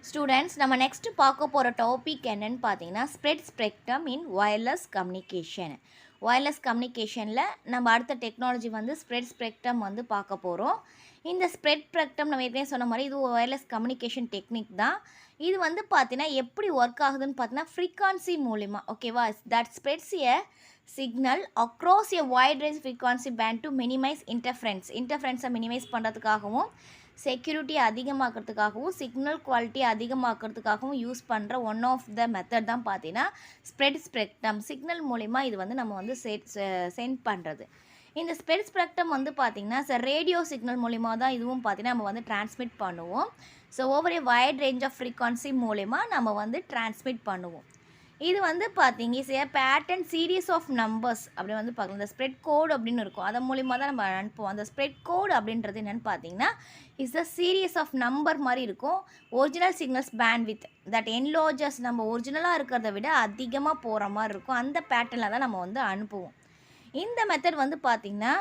Students நம்ம next பார்க்க போகிற டாபிக் என்னன்னு பார்த்தீங்கன்னா ஸ்ப்ரெட் ஸ்பெக்ட்ரம் இன் வயர்லெஸ் கம்யூனிகேஷன். வயர்லெஸ் கம்யூனிகேஷனில் நம்ம அடுத்த டெக்னாலஜி வந்து ஸ்ப்ரெட் ஸ்பெக்ட்ரம் வந்து பார்க்க போகிறோம். இந்த ஸ்ப்ரெட் ஸ்பெக்ட்ரம் நம்ம ஏற்கனவே சொன்ன மாதிரி இது வயர்லெஸ் கம்யூனிகேஷன் டெக்னிக் தான். இது வந்து பார்த்தீங்கன்னா எப்படி ஒர்க் ஆகுதுன்னு பார்த்தீங்கன்னா ஃப்ரீக்வன்சி மூலிமா, ஓகேவா, that spreads a signal across a wide range frequency band to minimise இன்டர்ஃபரன்ஸை மினிமைஸ் பண்ணுறதுக்காகவும் செக்யூரிட்டி அதிகமாக்கிறதுக்காகவும் சிக்னல் குவாலிட்டி அதிகமாக்கிறதுக்காகவும் யூஸ் பண்ணுற ஒன் ஆஃப் த மெத்தட் தான் பார்த்தீங்கன்னா ஸ்ப்ரெட் ஸ்பெக்ட்ரம். சிக்னல் மூலிமா இது வந்து நம்ம வந்து சென்ட் பண்ணுறது. இந்த ஸ்ப்ரெட் ஸ்பெக்ட்ரம் வந்து பார்த்திங்கன்னா ரேடியோ சிக்னல் மூலிமா தான் இதுவும் பார்த்திங்கன்னா நம்ம வந்து டிரான்ஸ்மிட் பண்ணுவோம். So over a wide range of frequency மூலிமா நம்ம வந்து டிரான்ஸ்மிட் பண்ணுவோம். இது வந்து பார்த்தீங்க is a pattern series of numbers அப்படி வந்து பார்க்கலாம். இந்த ஸ்ப்ரெட் கோடு அப்படின்னு இருக்கும், அதன் மூலிமா தான் நம்ம அனுப்புவோம். அந்த ஸ்ப்ரெட் கோடு அப்படின்றது என்னென்னு பார்த்தீங்கன்னா is a series of number மாதிரி இருக்கும். Original signals bandwidth that enlarges நம்ம ஒரிஜினலாக இருக்கிறத விட அதிகமாக போகிற மாதிரி இருக்கும். அந்த பேட்டர்னில் தான் நம்ம வந்து அனுப்புவோம். இந்த மெத்தட் வந்து பார்த்திங்கன்னா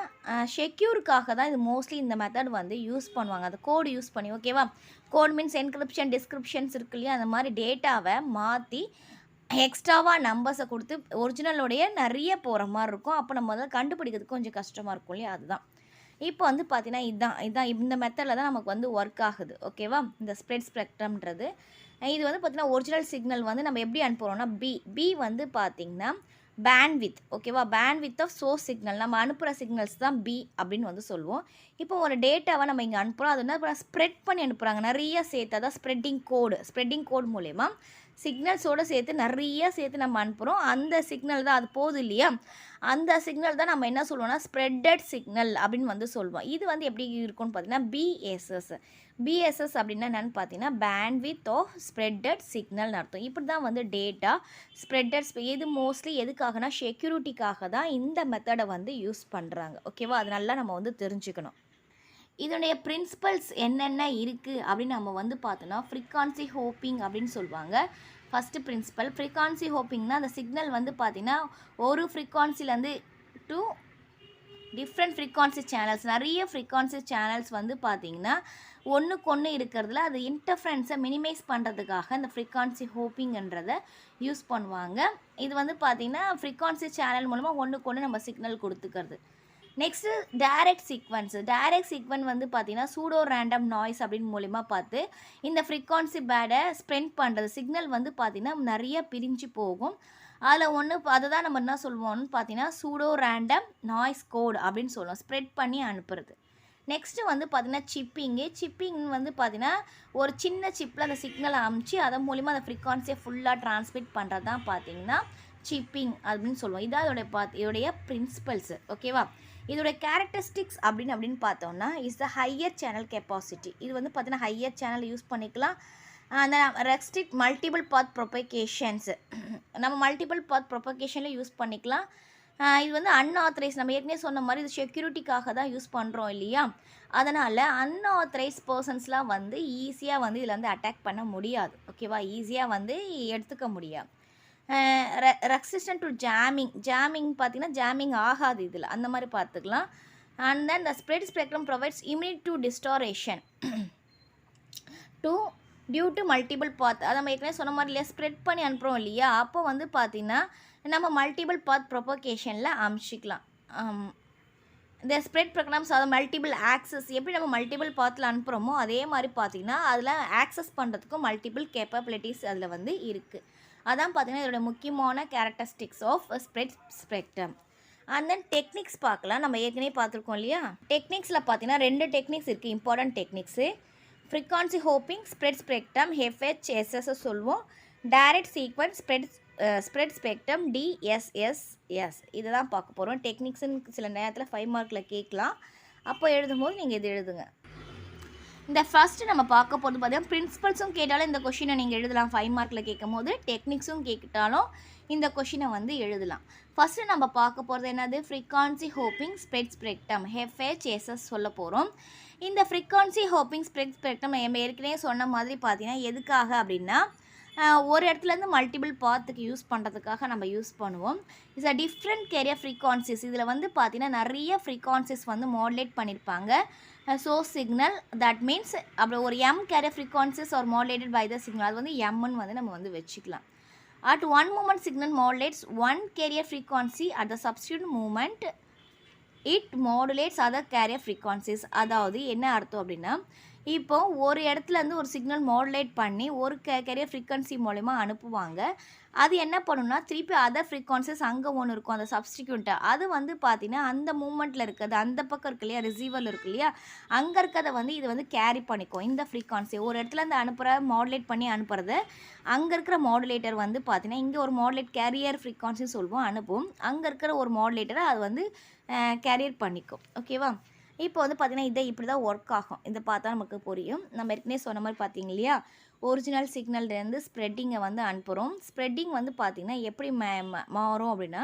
செக்யூருக்காக தான் இது மோஸ்ட்லி இந்த மெத்தட் வந்து யூஸ் பண்ணுவாங்க. அந்த கோடு யூஸ் பண்ணி, ஓகேவா. கோட் மீன்ஸ் என்கிரிப்ஷன் டிஸ்கிரிப்ஷன்ஸ் இருக்கு இல்லையா, அந்த மாதிரி டேட்டாவை மாற்றி எக்ஸ்ட்ராவாக நம்பர்ஸை கொடுத்து ஒரிஜினலோடைய நிறைய போகிற மாதிரி இருக்கும். அப்போ நம்ம அதை கண்டுபிடிக்கிறதுக்கு கொஞ்சம் கஷ்டமாக இருக்கும் இல்லையா, அதுதான். இப்போ வந்து பார்த்தீங்கன்னா இதுதான் இந்த மெத்தடில் தான் நமக்கு வந்து ஒர்க் ஆகுது, ஓகேவா. இந்த ஸ்ப்ரெட் ஸ்பெக்ட்ரம்ன்றது இது வந்து பார்த்திங்கன்னா ஒரிஜினல் சிக்னல் வந்து நம்ம எப்படி அனுப்புகிறோம்னா பி வந்து பார்த்திங்கன்னா பேண்ட்வித், ஓகேவா. பேண்ட்வித் ஆஃப் சோர்ஸ் சிக்னல் நம்ம அனுப்புகிற சிக்னல்ஸ் தான் பி அப்படின்னு வந்து சொல்லுவோம். இப்போ ஒரு டேட்டாவை நம்ம இங்கே அனுப்புகிறோம், அது வந்து ஸ்ப்ரெட் பண்ணி அனுப்புகிறாங்க நிறைய சேர்த்து, அதான் ஸ்ப்ரெட்டிங் கோடு மூலயமா சிக்னல்ஸோடு சேர்த்து நிறைய சேர்த்து நம்ம அனுப்புகிறோம். அந்த சிக்னல் தான் அது போகுது இல்லையா, அந்த சிக்னல் தான் நம்ம என்ன சொல்லுவோம்னா ஸ்ப்ரெட்டட் சிக்னல் அப்படின்னு வந்து சொல்லுவோம். இது வந்து எப்படி இருக்கும்னு பார்த்தீங்கன்னா பிஎஸ்எஸ் அப்படின்னா என்னென்னு பார்த்தீங்கன்னா பேண்ட்வித் ஆஃப் ஸ்ப்ரெட்டட் சிக்னல்னு அர்த்தம். இப்படி தான் வந்து டேட்டா ஸ்ப்ரெட்டட் இது மோஸ்ட்லி எதுக்காகனா செக்யூரிட்டிக்காக தான் இந்த மெத்தடை வந்து யூஸ் பண்ணுறாங்க, ஓகேவா. அது நல்லா நம்ம வந்து தெரிஞ்சுக்கணும். இதனுடைய பிரின்சிபல்ஸ் என்னென்ன இருக்குது அப்படின்னு நம்ம வந்து பார்த்தோன்னா ஃப்ரீக்வன்சி ஹோப்பிங் அப்படின்னு சொல்லுவாங்க. ஃபஸ்ட்டு பிரின்சிபல் ஃப்ரீக்வன்சி ஹோப்பிங்னா அந்த சிக்னல் வந்து பார்த்திங்கன்னா ஒரு ஃப்ரீக்வன்சிலேருந்து டூ டிஃப்ரெண்ட் ஃப்ரீக்வன்சி சேனல்ஸ், நிறைய ஃப்ரீக்வன்சி சேனல்ஸ் வந்து பார்த்திங்கன்னா ஒன்றுக்கு இருக்கிறதுல அது இன்டர்ஃபரன்ஸை மினிமைஸ் பண்ணுறதுக்காக இந்த ஃப்ரீக்வன்சி ஹோப்பிங்கன்றதை யூஸ் பண்ணுவாங்க. இது வந்து பார்த்திங்கன்னா ஃப்ரீக்வன்சி சேனல் மூலமாக ஒன்றுக்கு நம்ம சிக்னல் கொடுத்துக்கிறது. நெக்ஸ்ட்டு டைரக்ட் சீக்வன்ஸ் வந்து பார்த்திங்கன்னா சூடோ ரேண்டம் நாய்ஸ் அப்படின்னு மூலிமா பார்த்து இந்த ஃப்ரீக்வன்சி பேடை ஸ்ப்ரெண்ட் பண்ணுறது. சிக்னல் வந்து பார்த்திங்கன்னா நிறைய பிரிஞ்சு போகும். அதில் அதை தான் நம்ம என்ன சொல்லுவோம்னு பார்த்தீங்கன்னா சூடோ ரேண்டம் நாய்ஸ் கோட் அப்படின்னு சொல்லுவோம், ஸ்ப்ரெட் பண்ணி அனுப்புறது. நெக்ஸ்ட்டு வந்து பார்த்திங்கன்னா சிப்பிங் வந்து பார்த்திங்கன்னா ஒரு சின்ன சிப்பில் அந்த சிக்னலை அமுச்சு அதன் மூலிமா அந்த ஃப்ரீக்வன்சியை ஃபுல்லாக டிரான்ஸ்மிட் பண்ணுறது தான் பார்த்திங்கன்னா சிப்பிங் அப்படின்னு சொல்லுவோம். இதான் இதோடைய பிரின்சிபல்ஸு, ஓகேவா. இதோடைய கேரக்டரிஸ்டிக்ஸ் அப்படின்னு பார்த்தோம்னா is the higher channel capacity. இது வந்து பார்த்தீங்கன்னா ஹையர் சேனல் யூஸ் பண்ணிக்கலாம். அந்த ரெஸ்ட்ரிக்ட் மல்டிபிள் பாத் ப்ரொபகேஷன்ஸு நம்ம மல்டிபிள் பாத் ப்ரொபகேஷனில் யூஸ் பண்ணிக்கலாம். இது வந்து அன்ஆத்தரைஸ், நம்ம ஏற்கனவே சொன்ன மாதிரி இது செக்யூரிட்டிக்காக தான் யூஸ் பண்ணுறோம் இல்லையா, அதனால் அன்ஆத்தரைஸ் பர்சன்ஸ்லாம் வந்து ஈஸியாக வந்து இதில் வந்து அட்டாக் பண்ண முடியாது, ஓகேவா. ஈஸியாக வந்து எடுத்துக்க முடியாது. ரெசிஸ்டன்ட் டு ஜாமிங் பார்த்திங்கன்னா ஜாமிங் ஆகாது இதில், அந்த மாதிரி பார்த்துக்கலாம். And then the spread spectrum provides immunity to distortion due to multiple path. அதை நம்ம ஏற்கனவே சொன்ன மாதிரி இல்லையா, ஸ்ப்ரெட் பண்ணி அனுப்புகிறோம் இல்லையா, அப்போ வந்து பார்த்திங்கன்னா நம்ம மல்டிபிள் பாத் ப்ரொபகேஷனில் அமுச்சிக்கலாம். இந்த ஸ்ப்ரெட் ப்ரோக்ராம்ஸ் அதை மல்டிபிள் ஆக்சஸ் எப்படி நம்ம மல்டிபிள் பாத்தில் அனுப்புகிறோமோ அதே மாதிரி பார்த்திங்கன்னா அதில் ஆக்சஸ் பண்ணுறதுக்கும் மல்டிபிள் கேப்பபிலிட்டிஸ் அதில் வந்து இருக்குது. அதான் பார்த்திங்கன்னா இதோட முக்கியமான characteristics of spread spectrum. And then techniques பார்க்கலாம். நம்ம ஏற்கனவே பார்த்துருக்கோம் இல்லையா, டெக்னிக்ஸில் பார்த்தீங்கன்னா 2 டெக்னிக்ஸ் இருக்குது, important techniques. Frequency hoping spread spectrum FHSS சொல்லுவோம். Direct sequence spread spectrum DSSS. இதை தான் பார்க்க போகிறோம். டெக்னிக்ஸுன்னு சில நேரத்தில் 5 மார்க்கில் கேட்கலாம், அப்போ எழுதும்போது நீங்கள் இது எழுதுங்க. இந்த ஃபஸ்ட்டு நம்ம பார்க்க போகிறது பார்த்தீங்கன்னா பிரின்சிபல்ஸும் கேட்டாலும் இந்த கொஷினை நீங்கள் எழுதலாம் 5 மார்க்கில் கேட்கும் போது, டெக்னிக்ஸும் கேட்டாலும் இந்த கொஷினை வந்து எழுதலாம். ஃபஸ்ட்டு நம்ம பார்க்க போகிறது என்னது, frequency hoping spread spectrum FHSS சொல்ல போகிறோம். இந்த ஃப்ரீக்வன்சி ஹோப்பிங் ஸ்ப்ரெட் ஸ்பெக்ட்ரம் நம்ம ஏற்கனவே சொன்ன மாதிரி பார்த்தீங்கன்னா எதுக்காக அப்படின்னா ஒரு இடத்துலேருந்து மல்டிபிள் பாத்துக்கு யூஸ் பண்ணுறதுக்காக நம்ம யூஸ் பண்ணுவோம். It's different carrier frequencies. இதில் வந்து பார்த்தீங்கன்னா நிறைய ஃப்ரீக்வன்சிஸ் வந்து மாடுலேட் பண்ணியிருப்பாங்க. சோர்ஸ் சிக்னல் தட் மீன்ஸ் அப்படி ஒரு M carrier frequencies are modulated by the signal, அது வந்து எம்ன்னு வந்து நம்ம வந்து வச்சுக்கலாம். At one moment signal modulates one carrier frequency, at the subsequent moment it modulates other carrier frequencies. அதாவது என்ன அர்த்தம் அப்படின்னா, இப்போ ஒரு இடத்துலேருந்து ஒரு சிக்னல் மாடுலேட் பண்ணி ஒரு கேரியர் ஃப்ரீக்வன்சி மூலிமா அனுப்புவாங்க. அது என்ன பண்ணுன்னா திருப்பி அதர் ஃப்ரீக்வன்சிஸ் அங்கே ஒன்று இருக்கும், அந்த சப்ஸ்டிக்யூண்ட்டை அது வந்து பார்த்தீங்கன்னா அந்த மூமெண்ட்டில் இருக்கிறது அந்த பக்கம் இருக்கு இல்லையா, ரிசீவரில் இருக்கு இல்லையா, அங்கே இருக்கிறத வந்து இது வந்து கேரி பண்ணிக்கும். இந்த ஃப்ரீக்வன்சி ஒரு இடத்துலேருந்து அனுப்புகிற மாடுலேட் பண்ணி அனுப்புறது, அங்கே இருக்கிற மாடுலேட்டர் வந்து பார்த்தீங்கன்னா இங்கே ஒரு மாடுலேட் கேரியர் ஃப்ரீக்வன்சின்னு சொல்லுவோம் அனுப்பும், அங்கே இருக்கிற ஒரு மாடுலேட்டரை அது வந்து கேரியர் பண்ணிக்கும். ஓகேவா? இப்போ வந்து பார்த்திங்கன்னா இதை இப்படி தான் ஒர்க் ஆகும். இதை பார்த்தா நமக்கு புரியும். நம்ம ஏற்கனவே சொன்ன மாதிரி பார்த்தீங்க இல்லையா, ஒரிஜினல் சிக்னல்லேருந்து ஸ்ப்ரெட்டிங்கை வந்து அனுப்புகிறோம். ஸ்ப்ரெட்டிங் வந்து பார்த்திங்கன்னா எப்படி மாறும் அப்படின்னா,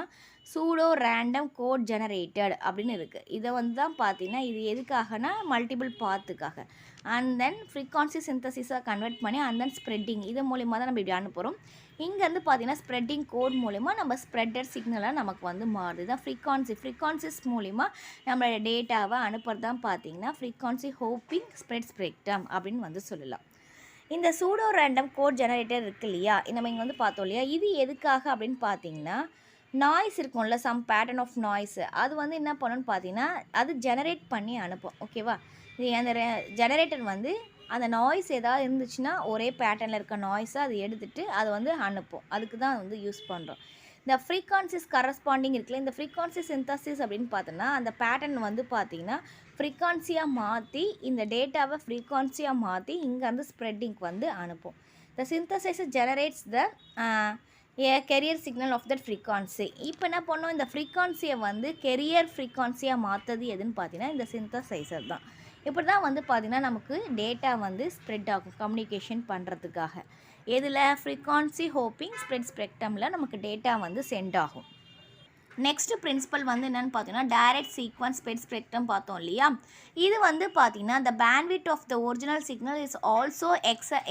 சூடோ ரேண்டம் கோட் ஜெனரேட்டட் அப்படின்னு இருக்குது. இதை வந்து தான் பார்த்திங்கன்னா இது எதுக்காகனா மல்டிபிள் பாத்துக்காக. அண்ட் தென் ஃப்ரீக்வன்சி சிந்தசிஸாக கன்வெர்ட் பண்ணி அண்ட் தென் ஸ்ப்ரெட்டிங் இது மூலிமா தான் நம்ம இப்படி அனுப்புகிறோம். இங்கேருந்து பார்த்திங்கன்னா ஸ்ப்ரெட்டிங் கோட் மூலிமா நம்ம ஸ்ப்ரெட்டட் சிக்னலாக நமக்கு வந்து மாறுது. தான் ஃப்ரீக்வன்சிஸ் மூலிமா நம்மளோட டேட்டாவை அனுப்புறது தான் பார்த்திங்கன்னா ஃப்ரீக்வன்சி ஹோப்பிங் ஸ்ப்ரெட் ஸ்பெக்ட்ரம் அப்படின்னு வந்து சொல்லலாம். இந்த சூடோ ரேண்டம் கோட் ஜெனரேட்டர் இருக்குது இல்லையா, நம்ம இங்கே வந்து பார்த்தோம் இல்லையா, இது எதுக்காக அப்படின்னு பார்த்தீங்கன்னா நாய்ஸ் இருக்கும்ல, சம் பேட்டர்ன் ஆஃப் நாய்ஸு அது வந்து என்ன பண்ணணும்னு பார்த்தீங்கன்னா அது ஜெனரேட் பண்ணி அனுப்பும். ஓகேவா? இது அந்த ஜெனரேட்டர் வந்து அந்த நாய்ஸ் ஏதாவது இருந்துச்சுன்னா ஒரே பேட்டர்னில் இருக்க நாய்ஸை அது எடுத்துகிட்டு அதை வந்து அனுப்பும். அதுக்கு தான் வந்து யூஸ் பண்ணுறோம். இந்த ஃப்ரீக்வன்சிஸ் கரஸ்பாண்டிங் இருக்குல்ல, இந்த ஃப்ரீக்வன்சி சிந்தசிஸ் அப்படின்னு பார்த்தோன்னா அந்த பேட்டர்ன் வந்து பார்த்திங்கன்னா ஃப்ரீக்வன்சியாக மாற்றி இந்த டேட்டாவை ஃப்ரீக்வன்சியாக மாற்றி இங்கேருந்து ஸ்ப்ரெட்டிங்க்கு வந்து அனுப்பும். The synthesise generates the carrier signal of that frequency. இப்போ என்ன பண்ணோம், இந்த ஃப்ரீக்வன்சியை வந்து கெரியர் ஃப்ரீக்வன்சியாக மாற்றுறது எதுன்னு பார்த்தீங்கன்னா இந்த சிந்தசைசர் தான். இப்படி தான் வந்து பார்த்திங்கன்னா நமக்கு டேட்டா வந்து ஸ்ப்ரெட் ஆகும் கம்யூனிகேஷன் பண்ணுறதுக்காக. எதில் ஃப்ரீக்வன்சி ஹோப்பிங் ஸ்ப்ரெட் ஸ்பெக்ட்ரமில் நமக்கு டேட்டா வந்து சென்ட் ஆகும். நெக்ஸ்ட்டு பிரின்சிபல் வந்து என்னென்னு பார்த்தீங்கன்னா டைரக்ட் சீக்வன்ஸ் ஸ்ப்ரெட் ஸ்பெக்ட்ரம் பார்த்தோம் இல்லையா, இது வந்து பார்த்திங்கன்னா the bandwidth of the original signal is also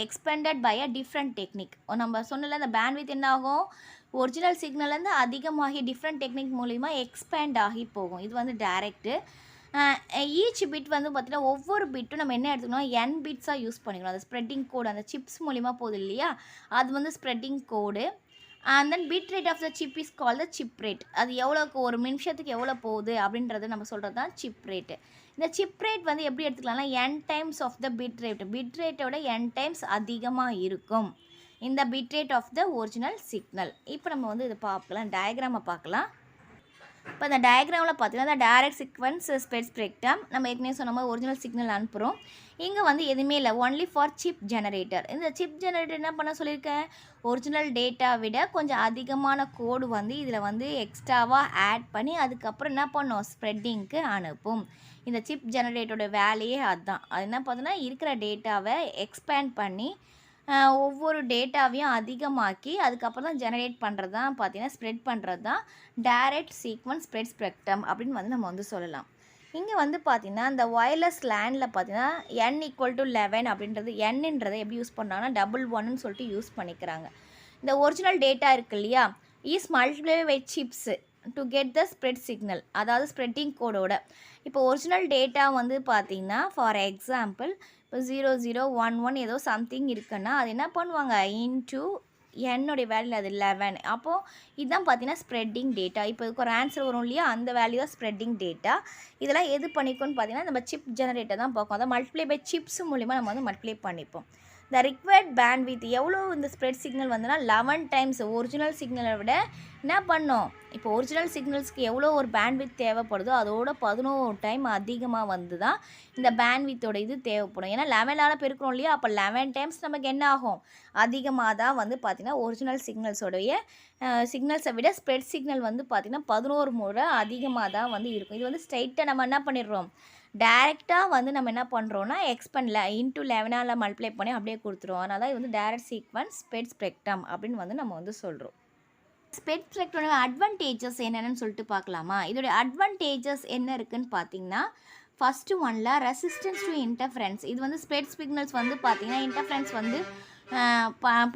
expanded by a different technique. நம்ம சொன்னல அந்த பேண்ட்வித் என்ன ஆகும், ஒரிஜினல் சிக்னல்லேருந்து அதிகமாகி டிஃப்ரெண்ட் டெக்னிக் மூலிமா எக்ஸ்பேண்ட் ஆகி போகும். இது வந்து டைரக்ட்டு. ஈச் பிட் வந்து பார்த்திங்கன்னா ஒவ்வொரு பிட்டும் நம்ம என்ன எடுத்துக்கணும், n பிட்ஸாக யூஸ் பண்ணிக்கணும். அந்த ஸ்ப்ரெட்டிங் கோடு அந்த சிப்ஸ் மூலிமா போகுது இல்லையா, அது வந்து spreading code. And then bit rate of the chip is call the chip rate. அது எவ்வளோக்கு ஒரு நிமிஷத்துக்கு எவ்வளோ போகுது அப்படின்றத நம்ம சொல்கிறது தான் சிப் ரேட்டு. இந்த சிப் ரேட் வந்து எப்படி எடுத்துக்கலாம்னா n times of the bit rate. Bit ரேட்டோட n டைம்ஸ் அதிகமாக இருக்கும் இந்த bit rate of the original signal. இப்போ நம்ம வந்து இதை பார்க்கலாம், டயக்ராமை பார்க்கலாம். இப்போ இந்த டயக்ராமில் பார்த்தீங்கன்னா டைரக்ட் சீக்வன்ஸ் ஸ்ப்ரெட் ஸ்பெக்ட்ரம் நம்ம ஏற்கனவே சொன்ன மாதிரி ஒரிஜினல் சிக்னல் அனுப்புகிறோம். இங்கே வந்து எதுவுமே இல்லை, ஒன்லி ஃபார் சிப் ஜெனரேட்டர். இந்த சிப் ஜெனரேட்டர் என்ன பண்ண சொல்லியிருக்கேன், ஒரிஜினல் டேட்டா விட கொஞ்சம் அதிகமான கோடு வந்து இதில் வந்து எக்ஸ்ட்ராவாக ஆட் பண்ணி அதுக்கப்புறம் என்ன பண்ணோம் ஸ்ப்ரெட்டிங்க்கு அனுப்பும். இந்த சிப் ஜெனரேட்டரோட வேலையே அதுதான். அது என்ன பார்த்தோன்னா இருக்கிற டேட்டாவை எக்ஸ்பேண்ட் பண்ணி ஒவ்வொரு டேட்டாவையும் அதிகமாக்கி அதுக்கப்புறம் தான் ஜெனரேட் பண்ணுறது தான் பார்த்தீங்கன்னா ஸ்ப்ரெட் பண்ணுறது தான் டைரக்ட் சீக்வன்ஸ் ஸ்ப்ரெட் ஸ்பெக்ட்ரம் அப்படின்னு வந்து நம்ம வந்து சொல்லலாம். இங்கே வந்து பார்த்திங்கன்னா இந்த ஒயர்லெஸ் லேண்டில் பார்த்தீங்கன்னா n = 11 அப்படின்றது என்னன்றதை எப்படி யூஸ் பண்ணுறாங்கன்னா 11ன்னு சொல்லிட்டு யூஸ் பண்ணிக்கிறாங்க. இந்த ஒரிஜினல் டேட்டா இருக்குது இல்லையா, is multiply by chips to get the spread signal, அதாவது ஸ்ப்ரெட்டிங் கோடோட. இப்போ ஒரிஜினல் டேட்டா வந்து பார்த்திங்கன்னா ஃபார் எக்ஸாம்பிள் இப்போ 0011 ஏதோ சம்திங் இருக்குன்னா அது என்ன பண்ணுவாங்க இன்ட்டு என்னுடைய வேல்யூ அது 11. அப்போது இதுதான் பார்த்தீங்கன்னா ஸ்ப்ரெட்டிங் டேட்டா. இப்போ இதுக்கு ஒரு ஆன்சர் வரும் இல்லையா, அந்த வேல்யூ தான் ஸ்ப்ரெட்டிங் டேட்டா. இதெல்லாம் எது பண்ணிக்கோன்னு பார்த்தீங்கன்னா நம்ம சிப் ஜெனரேட்டர் தான் பார்க்கும். அதை மல்டிப்ளை பை சிப்ஸ் மூலிமா நம்ம வந்து மல்டிப்ளை பண்ணிப்போம். த ரிக்வயர்ட் பேண்ட்வித் எவ்வளோ இந்த ஸ்ப்ரெட் சிக்னல் வந்துன்னா 11 டைம்ஸ் ஒரிஜினல் சிக்னலை விட என்ன பண்ணோம், இப்போ ஒரிஜினல் சிக்னல்ஸ்க்கு எவ்வளோ ஒரு பேண்ட்வித் தேவைப்படுதோ அதோட 11 டைம் அதிகமாக வந்து தான் இந்த பேண்ட்வித்தோட இது தேவைப்படும். ஏன்னா 11ஆல் பெருக்கிறோம் இல்லையா, அப்போ 11 டைம்ஸ் நமக்கு என்ன ஆகும் அதிகமாக தான் வந்து பார்த்திங்கன்னா ஒரிஜினல் சிக்னல்ஸோடைய சிக்னல்ஸை விட ஸ்ப்ரெட் சிக்னல் வந்து பார்த்திங்கன்னா 11 முறை அதிகமாக தான் வந்து இருக்கும். இது வந்து ஸ்ட்ரைட்டாக நம்ம என்ன பண்ணிடுறோம், டைரெக்டாக வந்து நம்ம என்ன பண்ணுறோன்னா எக்ஸ்பெண்டில் இன்ட்டு 11ஆல் மல்டிப்ளை பண்ணி அப்படியே கொடுத்துருவோம். அதனால தான் இது வந்து டைரக்ட் சீக்வன்ஸ் ஸ்ப்ரெட் ஸ்பெக்ட்ரம் அப்படின்னு வந்து நம்ம வந்து சொல்கிறோம். ஸ்ப்ரெட் ஸ்பெக்ட்ரோட அட்வான்டேஜஸ் என்னென்னு சொல்லிட்டு பார்க்கலாமா. இதோடைய அட்வான்டேஜஸ் என்ன இருக்குதுன்னு பார்த்தீங்கன்னா ஃபஸ்ட்டு ஒன்ல ரெசிஸ்டன்ஸ் டு இன்டர்ஃபரன்ஸ். இது வந்து ஸ்ப்ரெட் சிக்னல்ஸ் வந்து பார்த்திங்கன்னா இன்டர்ஃபரன்ஸ் வந்து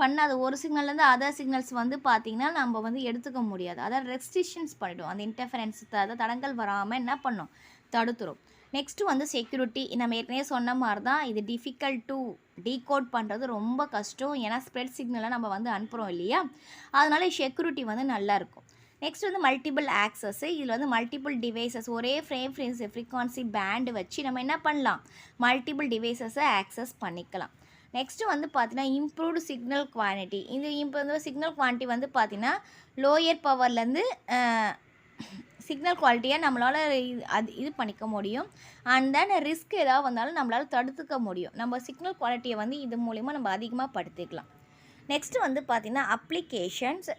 பண்ணாத ஒரு சிக்னல்லேருந்து அதர் சிக்னல்ஸ் வந்து பார்த்திங்கன்னா நம்ம வந்து எடுத்துக்க முடியாது. அதாவது ரெஸ்ட்ரிக்ஷன்ஸ் பண்ணிவிடும். அந்த இன்டர்ஃபரன்ஸ் தடங்கல் வராமல் என்ன பண்ணும், தடுத்துரும். நெக்ஸ்ட்டு வந்து செக்யூரிட்டி. நம்ம ஏற்கனவே சொன்ன மாதிரி தான், இது டிஃபிகல்ட் டு டீகோட் பண்ணுறது ரொம்ப கஷ்டம். ஏன்னா ஸ்ப்ரெட் சிக்னலை நம்ம வந்து அனுப்புகிறோம் இல்லையா, அதனால செக்யூரிட்டி வந்து நல்லாயிருக்கும். நெக்ஸ்ட் வந்து மல்டிபிள் ஆக்சஸ்ஸு. இதில் வந்து மல்டிபிள் டிவைசஸ் ஒரே ஃப்ரீக்வன்சி பேண்டு வச்சு நம்ம என்ன பண்ணலாம், மல்டிபிள் டிவைசஸை ஆக்சஸ் பண்ணிக்கலாம். நெக்ஸ்ட்டு வந்து பார்த்தீங்கன்னா இம்ப்ரூவ்டு சிக்னல் குவான்டிட்டி. இப்போ வந்து சிக்னல் குவான்டிட்டி வந்து பார்த்திங்கன்னா லோயர் பவர்லேருந்து சிக்னல் குவாலிட்டியை நம்மளால் இது பண்ணிக்க முடியும். அண்ட் தென் ரிஸ்க் ஏதாவது வந்தாலும் நம்மளால் தடுத்துக்க முடியும். நம்ம சிக்னல் குவாலிட்டியை வந்து இது மூலிமா நம்ம அதிகமாக படுத்திக்கலாம். நெக்ஸ்ட்டு வந்து பார்த்திங்கன்னா அப்ளிகேஷன்ஸ்.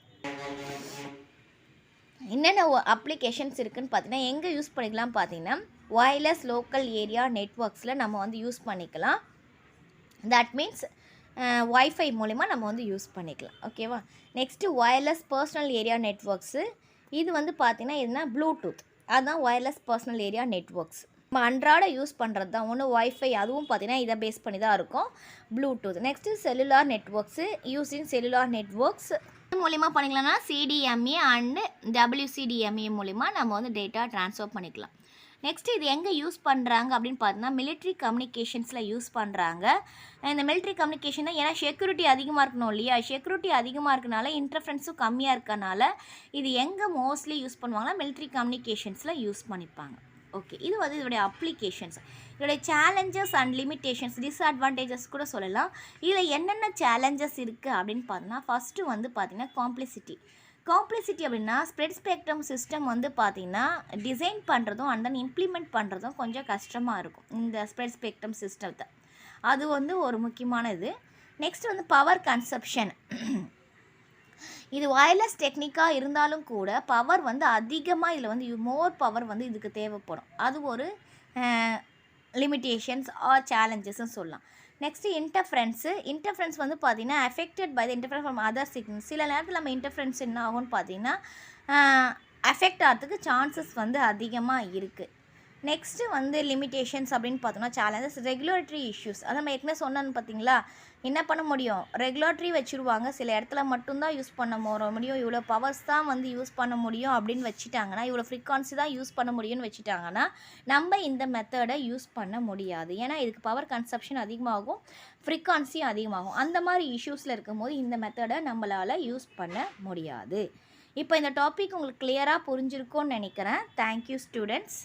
என்னென்ன அப்ளிகேஷன்ஸ் இருக்குதுன்னு பார்த்தீங்கன்னா எங்கே யூஸ் பண்ணிக்கலாம் பார்த்தீங்கன்னா ஒயர்லெஸ் லோக்கல் ஏரியா நெட்வொர்க்ஸில் நம்ம வந்து யூஸ் பண்ணிக்கலாம். தட் மீன்ஸ் வைஃபை மூலிமா நம்ம வந்து யூஸ் பண்ணிக்கலாம். ஓகேவா. Next wireless personal area networks. இது வந்து பார்த்திங்கன்னா எதுனா ப்ளூடூத், அதுதான் ஒயர்லெஸ் பர்சனல் ஏரியா நெட்வொர்க்ஸ். நம்ம அன்றாட யூஸ் பண்ணுறது தான். ஒன்று வைஃபை, அதுவும் பார்த்திங்கன்னா இதை பேஸ் பண்ணி தான் இருக்கும், Bluetooth. Next cellular networks. Using cellular networks இது மூலிமா பண்ணிக்கலாம்னா சிடிஎம்ஏ அண்டு WCDMA மூலிமா நம்ம வந்து டேட்டா ட்ரான்ஸ்ஃபர் பண்ணிக்கலாம். நெக்ஸ்ட்டு இது எங்கே யூஸ் பண்ணுறாங்க அப்படின்னு பார்த்தீங்கன்னா மிலிட்ரி கம்யூனிகேஷன்ஸில் யூஸ் பண்ணுறாங்க. இந்த மிலிட்ரி கம்யூனிகேஷன் தான், ஏன்னா செக்யூரிட்டி அதிகமாக இருக்கணும் இல்லையா, செக்யூரிட்டி அதிகமாக இருக்கனால இன்டர்ஃபரன்ஸும் கம்மியாக இருக்கனால இது எங்கே மோஸ்ட்லி யூஸ் பண்ணுவாங்கன்னா மிலிட்ரி கம்யூனிகேஷன்ஸில் யூஸ் பண்ணிப்பாங்க. ஓகே, இது வந்து இதோடைய அப்ளிகேஷன்ஸ். இதோடைய சேலஞ்சஸ் அண்ட் லிமிட்டேஷன்ஸ், டிஸ்அட்வான்டேஜஸ் கூட சொல்லலாம். இதில் என்னென்ன சேலஞ்சஸ் இருக்குது அப்படின்னு பார்த்தோன்னா ஃபஸ்ட்டு வந்து பார்த்திங்கன்னா காம்ப்ளெக்சிட்டி அப்படின்னா ஸ்ப்ரெட் ஸ்பெக்ட்ரம் சிஸ்டம் வந்து பார்த்திங்கன்னா டிசைன் பண்ணுறதும் அண்ட் தென் இம்ப்ளிமெண்ட் பண்ணுறதும் கொஞ்சம் கஷ்டமாக இருக்கும் இந்த ஸ்ப்ரெட் ஸ்பெக்ட்ரம் சிஸ்டத்தை. அது வந்து ஒரு முக்கியமான இது. நெக்ஸ்ட் வந்து பவர் கன்சப்ஷன். இது வயர்லெஸ் டெக்னிக்காக இருந்தாலும் கூட பவர் வந்து அதிகமாக இதில் வந்து மோர் பவர் வந்து இதுக்கு தேவைப்படும். அது ஒரு லிமிட்டேஷன்ஸ் ஆர் சேலஞ்சஸ்ன்னு சொல்லலாம். நெக்ஸ்ட்டு இன்டர்ஃபரன்ஸ் வந்து பார்த்திங்கன்னா affected by the interference from other signals. சில நேரத்தில் நம்ம இன்டர்ஃபரன்ஸ் என்ன ஆகும்னு பார்த்திங்கன்னா அஃபெக்ட் ஆகிறதுக்கு சான்சஸ் வந்து அதிகமாக இருக்குது. நெக்ஸ்ட்டு வந்து லிமிட்டேஷன்ஸ் அப்படின்னு பார்த்தோம்னா சேலஞ்சஸ் ரெகுலேட்டரி இஷ்யூஸ். அதை நம்ம ஏற்கனவே சொன்னோன்னு பார்த்தீங்களா, என்ன பண்ண முடியும், ரெகுலேட்டரி வச்சுருவாங்க, சில இடத்துல மட்டும்தான் யூஸ் பண்ண முடியும், இவ்வளோ பவர்ஸ் தான் வந்து யூஸ் பண்ண முடியும் அப்படின்னு வச்சுட்டாங்கன்னா, இவ்வளோ ஃப்ரீக்வன்சி தான் யூஸ் பண்ண முடியும்னு வச்சுட்டாங்கன்னா நம்ம இந்த மெத்தடை யூஸ் பண்ண முடியாது. ஏன்னா இதுக்கு பவர் கன்சப்ஷன் அதிகமாகும், ஃப்ரீக்வன்சியும் அதிகமாகும். அந்த மாதிரி இஷ்யூஸில் இருக்கும்போது இந்த மெத்தடை நம்மளால் யூஸ் பண்ண முடியாது. இப்போ இந்த டாபிக் உங்களுக்கு கிளியராக புரிஞ்சிருக்கும்னு நினைக்கிறேன். Thank you students.